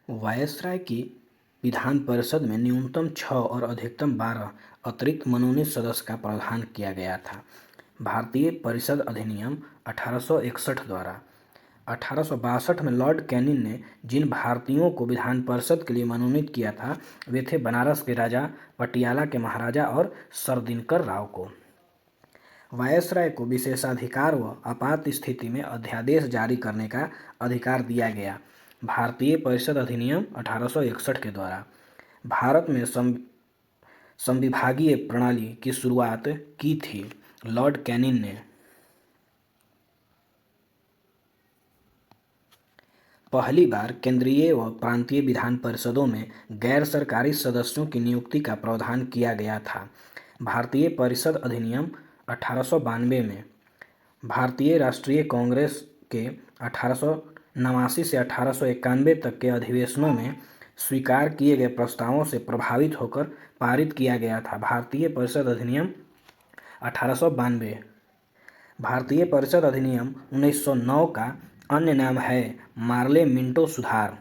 Viceroy की विधान परिषद में न्यूनतम 6 और अधिकतम 12 अतिरिक्त मनोनीत सदस्य का प्रावधान किया गया था। भारतीय परिषद अधिनियम 1861 द्वारा 1862 में लॉर्ड कैनिंग ने जिन भारतीयों को विधान परिषद के लिए मनोनीत किया था वे थे बनारस के राजा, पटियाला के महाराजा और सरदिनकर राव को। वायसराय को विशेषाधिकार व आपात स्थिति में अध्यादेश जारी करने का अधिकार दिया गया। भारतीय परिषद अधिनियम 1861 के द्वारा भारत में संविभागीय प्रणाली की शुरुआत की थी। लॉर्ड कैनिंग ने पहली बार केंद्रीय व प्रांतीय विधान परिषदों में गैर सरकारी सदस्यों की नियुक्ति का प्रावधान किया गया था। भारतीय परिषद अधिनियम 1892 में भारतीय राष्ट्रीय कांग्रेस के 1889 से 1891 तक के अधिवेशनों में स्वीकार किए गए प्रस्तावों से प्रभावित होकर पारित किया गया था। भारतीय परिषद अधिनियम 1892 भारतीय परिषद अधिनियम 1909 का अन्य नाम है मार्ले मिंटो सुधार।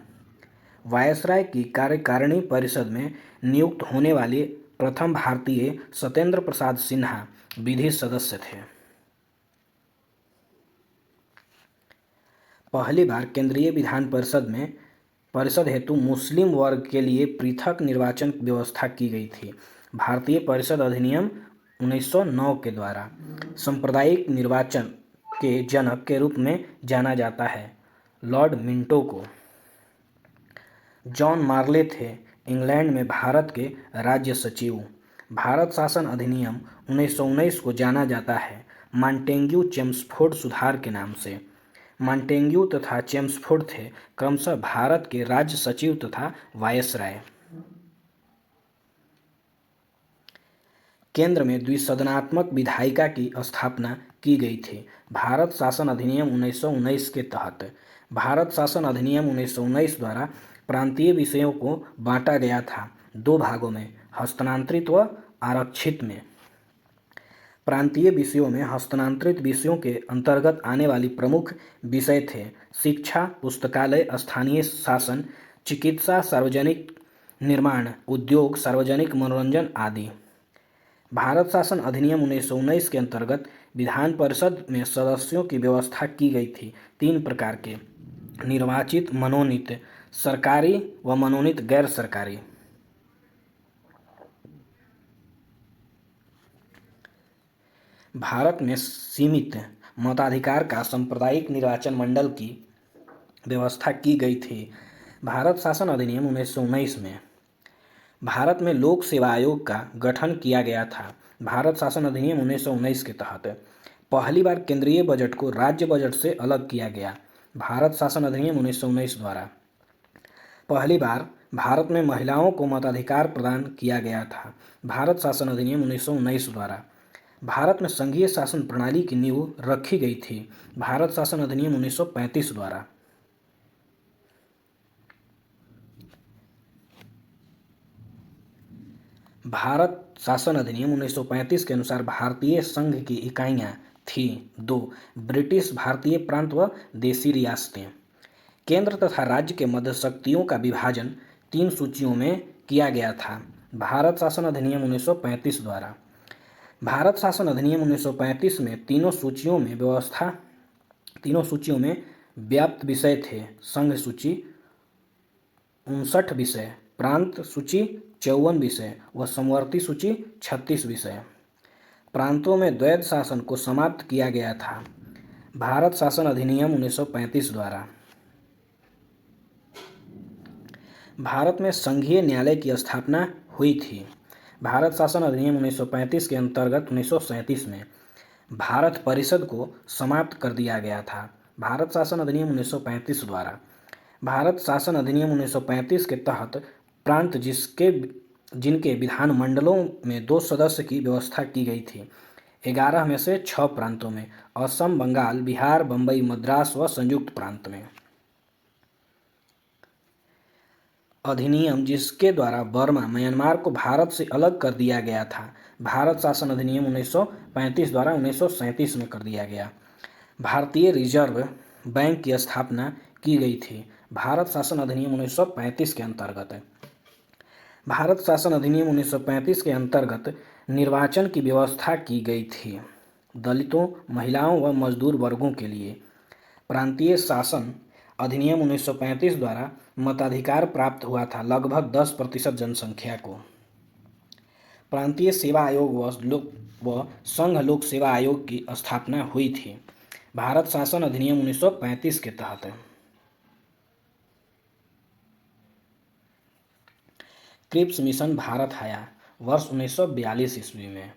वायसराय की कार्यकारिणी परिषद में नियुक्त होने वाले प्रथम भारतीय सत्येंद्र प्रसाद सिन्हा विधि सदस्य थे। पहली बार केंद्रीय विधान परिषद हेतु मुस्लिम वर्ग के लिए पृथक निर्वाचन व्यवस्था की गई थी। भारतीय परिषद अधिनियम 1909 के द्वारा सांप्रदायिक निर्वाचन के जनक के रूप में जाना जाता है लॉर्ड मिंटो को। जॉन मार्ले थे इंग्लैंड में भारत के राज्य सचिव। भारत शासन अधिनियम 1919 को जाना जाता है मॉन्टेग्यू चेम्सफोर्ड सुधार के नाम से। मॉन्टेग्यू तथा चेम्सफोर्ड थे क्रमशः भारत के राज्य सचिव तथा वायसराय। केंद्र में द्विसदनात्मक विधायिका की स्थापना की गई थी। भारत शासन अधिनियम 1919 के तहत भारत शासन अधिनियम 1919 द्वारा प्रांतीय विषयों को बांटा गया था दो भागों में, हस्तांतरित व आरक्षित में। प्रांतीय विषयों में हस्तांतरित विषयों के अंतर्गत आने वाली प्रमुख विषय थे शिक्षा, पुस्तकालय, स्थानीय शासन, चिकित्सा, सार्वजनिक निर्माण, उद्योग, सार्वजनिक मनोरंजन आदि। भारत शासन अधिनियम 1919 के अंतर्गत विधान परिषद में सदस्यों की व्यवस्था की गई थी 3 प्रकार के: निर्वाचित, मनोनीत सरकारी व मनोनीत गैर सरकारी। भारत में सीमित मताधिकार का सांप्रदायिक निर्वाचन मंडल की व्यवस्था की गई थी। भारत शासन अधिनियम 1919 में भारत में लोक सेवा आयोग का गठन किया गया था। भारत शासन अधिनियम 1919 के तहत पहली बार केंद्रीय बजट को राज्य बजट से अलग किया गया। भारत शासन अधिनियम 1919 द्वारा पहली बार भारत में महिलाओं को मताधिकार प्रदान किया गया था। भारत शासन अधिनियम 1919 द्वारा भारत में संघीय शासन प्रणाली की नींव रखी गई थी। भारत शासन अधिनियम 1935 द्वारा भारत शासन अधिनियम 1935 के अनुसार भारतीय संघ की इकाइयाँ थीं 2 ब्रिटिश भारतीय प्रांत व देशी रियासतें। केंद्र तथा राज्य के मध्य शक्तियों का विभाजन 3 सूचियों में किया गया था। भारत शासन अधिनियम 1935 द्वारा भारत शासन अधिनियम 1935 में तीनों सूचियों में व्याप्त विषय थे: संघ सूची 59 विषय, प्रांत सूची 54 विषय व समवर्ती सूची 36 विषय। प्रांतों में द्वैध शासन को समाप्त किया गया था। भारत शासन अधिनियम 1935 द्वारा भारत में संघीय न्यायालय की स्थापना हुई थी। भारत शासन अधिनियम 1935 के अंतर्गत 1937 में भारत परिषद को समाप्त कर दिया गया था। भारत शासन अधिनियम 1935 द्वारा भारत शासन अधिनियम 1935 के तहत प्रांत जिनके विधान मंडलों में 2 सदस्य की व्यवस्था की गई थी। 11 में से 6 प्रांतों में असम, बंगाल, बिहार, बम्बई, मद्रास व संयुक्त प्रांत में। अधिनियम जिसके द्वारा बर्मा, म्यांमार को भारत से अलग कर दिया गया था। भारत शासन अधिनियम 1935 द्वारा 1937 में कर दिया गया। भारतीय रिजर्व बैंक की स्थापना की गई थी। भारत शासन अधिनियम 1935 के अंतर्गत भारत शासन अधिनियम 1935 के अंतर्गत निर्वाचन की व्यवस्था की गई थी। दलितों, महिलाओं व मजदूर वर्गों के लिए प्रांतीय शासन अधिनियम 1935 द्वारा मताधिकार प्राप्त हुआ था लगभग 10% जनसंख्या को। प्रांतीय सेवा आयोग व संघ लोक सेवा आयोग की स्थापना हुई थी भारत शासन अधिनियम 1935 के तहत। क्रिप्स मिशन भारत आया वर्ष 1942 ईस्वी में।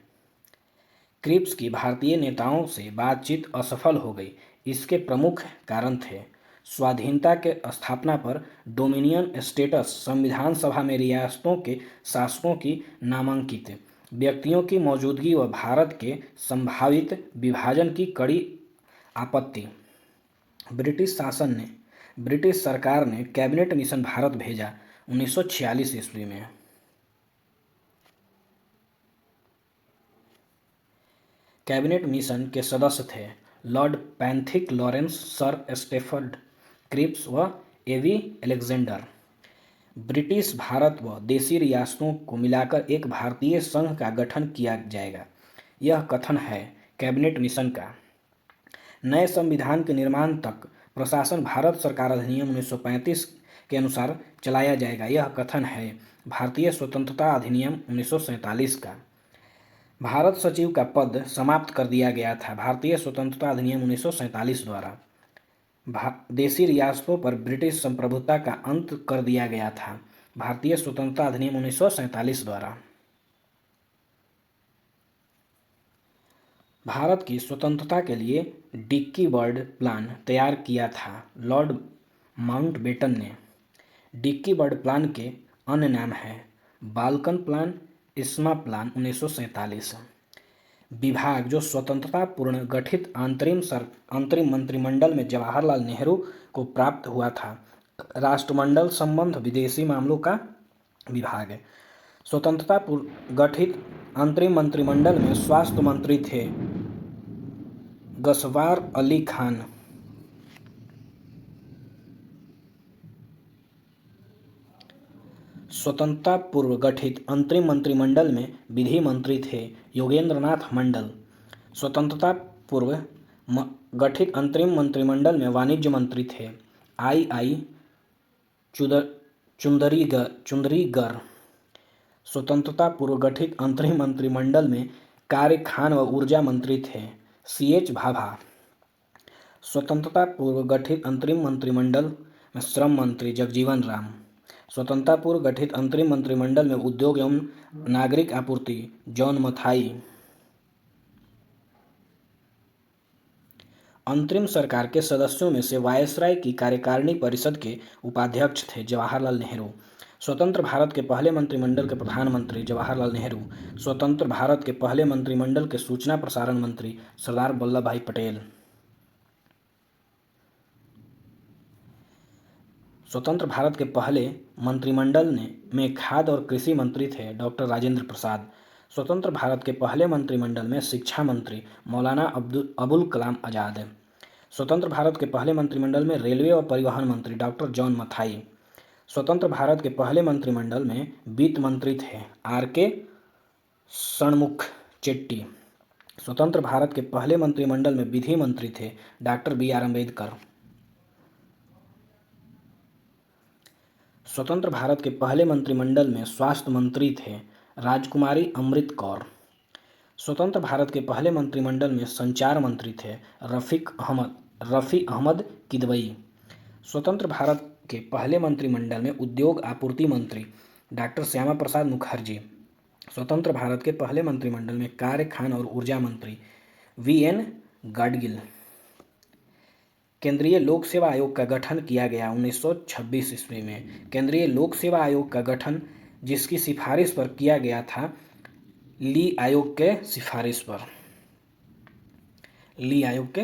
क्रिप्स की भारतीय नेताओं से बातचीत असफल हो गई। इसके प्रमुख कारण थे स्वाधीनता के स्थापना पर डोमिनियन स्टेटस, संविधान सभा में रियासतों के शासकों की नामांकित व्यक्तियों की मौजूदगी व भारत के संभावित विभाजन की कड़ी आपत्ति। ब्रिटिश सरकार ने कैबिनेट मिशन भारत भेजा 1946 ईस्वी में। कैबिनेट मिशन के सदस्य थे Lord Pethick Lawrence, Sir Stafford Cripps व एवी अलेक्जेंडर। ब्रिटिश भारत व देशी रियासतों को मिलाकर एक भारतीय संघ का गठन किया जाएगा, यह कथन है कैबिनेट मिशन का। नए संविधान के निर्माण तक प्रशासन भारत सरकार अधिनियम 1935 के अनुसार चलाया जाएगा, यह कथन है भारतीय स्वतंत्रता अधिनियम 1947 का। भारत सचिव का पद समाप्त कर दिया गया था भारतीय स्वतंत्रता अधिनियम 1947 द्वारा। देशी रियासतों पर ब्रिटिश संप्रभुता का अंत कर दिया गया था भारतीय स्वतंत्रता अधिनियम 1947 द्वारा। भारत की स्वतंत्रता के लिए डिक्की बर्ड प्लान तैयार किया था लॉर्ड माउंटबेटन ने। डिक्की बर्ड प्लान के अन्य नाम हैं बाल्कन प्लान, इस्मा प्लान 1947। विभाग जो स्वतंत्रता पूर्ण गठित अंतरिम मंत्रिमंडल में जवाहरलाल नेहरू को प्राप्त हुआ था। राष्ट्रमंडल संबंध विदेशी मामलों का विभाग है। स्वतंत्रता पूर्व गठित अंतरिम मंत्रिमंडल में स्वास्थ्य मंत्री थे गफ्फार अली खान। स्वतंत्रता पूर्व गठित अंतरिम मंत्रिमंडल में विधि मंत्री थे योगेंद्रनाथ मंडल। स्वतंत्रता पूर्व गठित अंतरिम मंत्रिमंडल में वाणिज्य मंत्री थे आई चुंदरीगर। स्वतंत्रता पूर्व गठित अंतरिम मंत्रिमंडल में कार्य, खान व ऊर्जा मंत्री थे CH भाभा। स्वतंत्रता पूर्व गठित अंतरिम मंत्रिमंडल में श्रम मंत्री जगजीवन राम। स्वतंत्रता पूर्व गठित अंतरिम मंत्रिमंडल में उद्योग एवं नागरिक आपूर्ति जॉन मथाई। अंतरिम सरकार के सदस्यों में से वायसराय की कार्यकारिणी परिषद के उपाध्यक्ष थे जवाहरलाल नेहरू। स्वतंत्र भारत के पहले मंत्रिमंडल के प्रधानमंत्री जवाहरलाल नेहरू। स्वतंत्र भारत के पहले मंत्रिमंडल के सूचना प्रसारण मंत्री सरदार वल्लभ भाई पटेल। स्वतंत्र भारत के पहले मंत्रिमंडल में खाद्य और कृषि मंत्री थे डॉक्टर राजेंद्र प्रसाद। स्वतंत्र भारत के पहले मंत्रिमंडल में शिक्षा मंत्री मौलाना अबुल कलाम आज़ाद। स्वतंत्र भारत के पहले मंत्रिमंडल में रेलवे और परिवहन मंत्री डॉक्टर जॉन मथाई। स्वतंत्र भारत के पहले मंत्रिमंडल में वित्त मंत्री थे RK षणमुख चेट्टी। स्वतंत्र भारत के पहले मंत्रिमंडल में विधि मंत्री थे डॉक्टर BR अम्बेडकर। स्वतंत्र भारत के पहले मंत्रिमंडल में स्वास्थ्य मंत्री थे राजकुमारी अमृत कौर। स्वतंत्र भारत के पहले मंत्रिमंडल में संचार मंत्री थे रफ़ी अहमद किदवई। स्वतंत्र भारत के पहले मंत्रिमंडल में उद्योग आपूर्ति मंत्री डॉक्टर श्यामा प्रसाद मुखर्जी। स्वतंत्र भारत के पहले मंत्रिमंडल में कार्य, खान और ऊर्जा मंत्री VN गाडगिल। केंद्रीय लोक सेवा आयोग का गठन किया गया 1926 ईस्वी में। केंद्रीय लोक सेवा आयोग का गठन जिसकी सिफारिश पर किया गया था ली आयोग के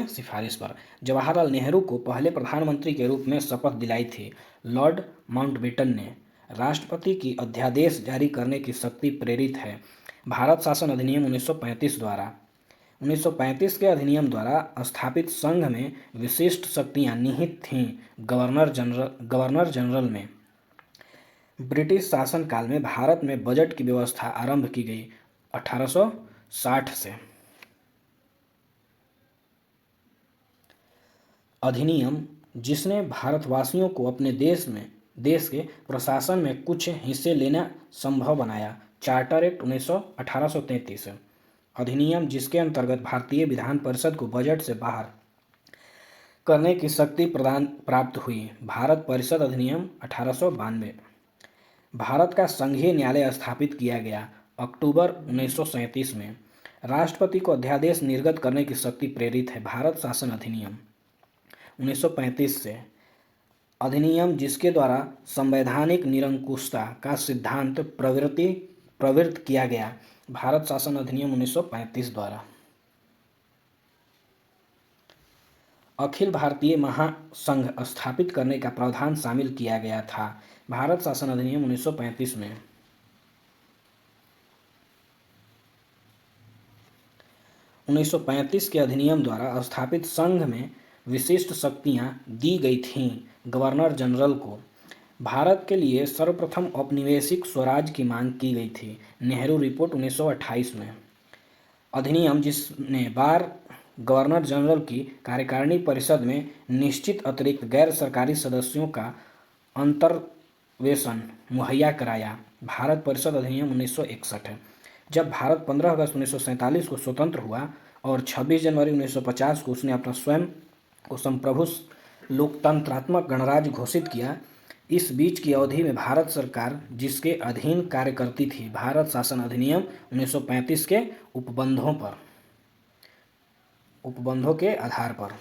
सिफारिश पर जवाहरलाल नेहरू को पहले प्रधानमंत्री के रूप में शपथ दिलाई थी। लॉर्ड माउंटबेटन ने राष्ट्रपति की अध्यादेश जारी करने की शक्ति प्रेरित है भारत शासन अधिनियम 1935 द्वारा। 1935 के अधिनियम द्वारा स्थापित संघ में विशिष्ट शक्तियां निहित थीं। गवर्नर जनरल में ब्रिटिश शासनकाल में भारत में बजट की व्यवस्था आरंभ की गई 1860 से। अधिनियम जिसने भारतवासियों को अपने देश के प्रशासन में कुछ हिस्से लेना संभव बनाया। चार्टर एक्ट 1833 अधिनियम जिसके अंतर्गत भारतीय विधान परिषद को बजट से बाहर करने की शक्ति प्राप्त हुई। भारत परिषद अधिनियम 1892 भारत का संघीय न्यायालय स्थापित किया गया अक्टूबर 1937 में। राष्ट्रपति को अध्यादेश निर्गत करने की शक्ति प्रेरित है। भारत शासन अधिनियम 1935 से अधिनियम जिसके द्वारा संवैधानिक निरंकुशता का सिद्धांत प्रवृत्त किया गया। भारत शासन अधिनियम 1935 द्वारा अखिल भारतीय महासंघ स्थापित करने का प्रावधान शामिल किया गया था। भारत शासन अधिनियम 1935 में 1935 के अधिनियम द्वारा स्थापित संघ में विशिष्ट शक्तियां दी गई थीं। गवर्नर जनरल को भारत के लिए सर्वप्रथम औपनिवेशिक स्वराज की मांग की गई थी। नेहरू रिपोर्ट 1928 में अधिनियम जिसने बार गवर्नर जनरल की कार्यकारिणी परिषद में निश्चित अतिरिक्त गैर सरकारी सदस्यों का अंतर्वेशन मुहैया कराया। भारत परिषद अधिनियम 1961 जब भारत 15 अगस्त 1947 को स्वतंत्र हुआ और 26 जनवरी 1950 को उसने अपना स्वयं को संप्रभु लोकतंत्रात्मक गणराज्य घोषित किया। इस बीच की अवधि में भारत सरकार जिसके अधीन कार्य करती थी। भारत शासन अधिनियम 1935 के उपबंधों के आधार पर